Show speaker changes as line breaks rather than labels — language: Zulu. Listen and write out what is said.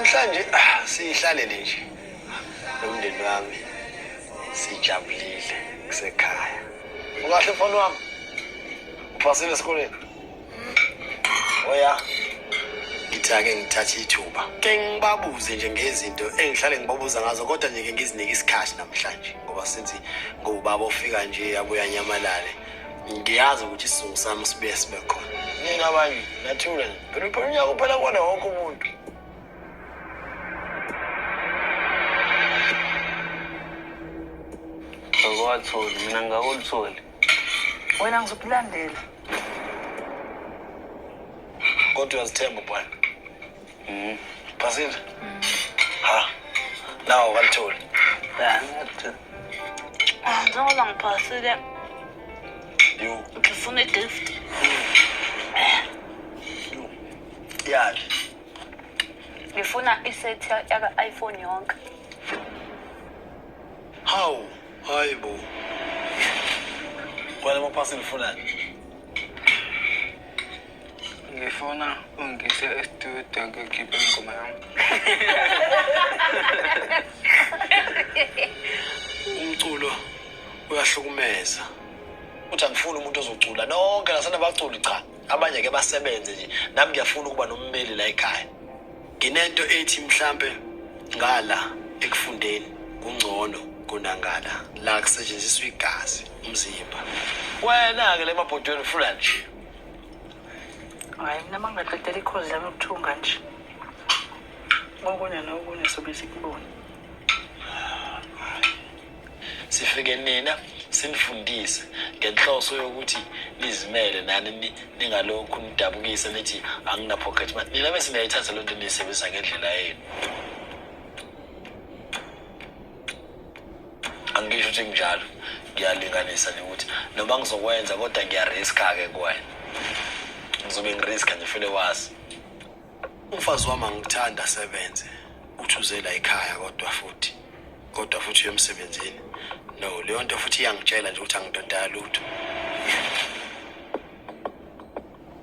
Namhlanje sihlalele nje nomndeni wami sijabulile kusekhaya. Ungahle mfana wami? Uphasile esikoleni? Oya. Ngithake ngithatha ithuba. Ke ngibabuze nje ngezinto engihlale ngibabuza ngazo kodwa nje ngizinike isikhathi namhlanje ngoba sithi ngobaba ofika nje abuya nyamalale. Ngiyazi ukuthi isizungu sami sibe khona. Nina abanye nathula nje. Phela unyaka uphela kona wonke umuntu.
Ngakwatholi, mina ngakulitholi.
Wena ngizokulandela.
Kodwa uyazithemba bwana. Phasile? Ha. Nawo kalitholi.
Ya, ngathi.
Njengoba ngiphasile,
Yo.
ngifuna igift.
Yali.
Ngifuna isethi yaka-iPhone yonke.
Hawu, hayibo. Wena maphasile ufunani?
Ngifuna ungise e-studio ngikhiphe ingoma yami.
Umculo uyahlukumeza. Uthi angifuni umuntu ozocula nonke nasenabaculi cha. Abanye ke basebenze nje. Nami ngiyafuna ukuba nommeli la ekhaya. Nginento ethi mhlambe ngala ekufundeni kungcono kunangala la kusetshenziswa igazi umzimba. Wena ke lemabhodweni ufuna nje.
Hayi, mina mangaqedela ikhozi lami lokuthunga nje. Okunye nokunye sobe sikubona.
Sifike nina sinifundise ngenhloso yokuthi nizimele nani ningalokhu nidabukisa nithi angina pocket money. Nina bese niyayithatha lonto nisebenzisa ngendlela yenu. Angisho ukuthi njalo ngiyalinganisa ukuthi noma ngizokwenza kodwa ngiyariska ke kuwena. Ngizobe ngiriska nje fele wazi. Umfazi wami angithanda sebenze. Uthuzela ekhaya kodwa futhi uyemsebenzini. No, leyo nto futhi iyangitshela nje ukuthi angidonda lutho.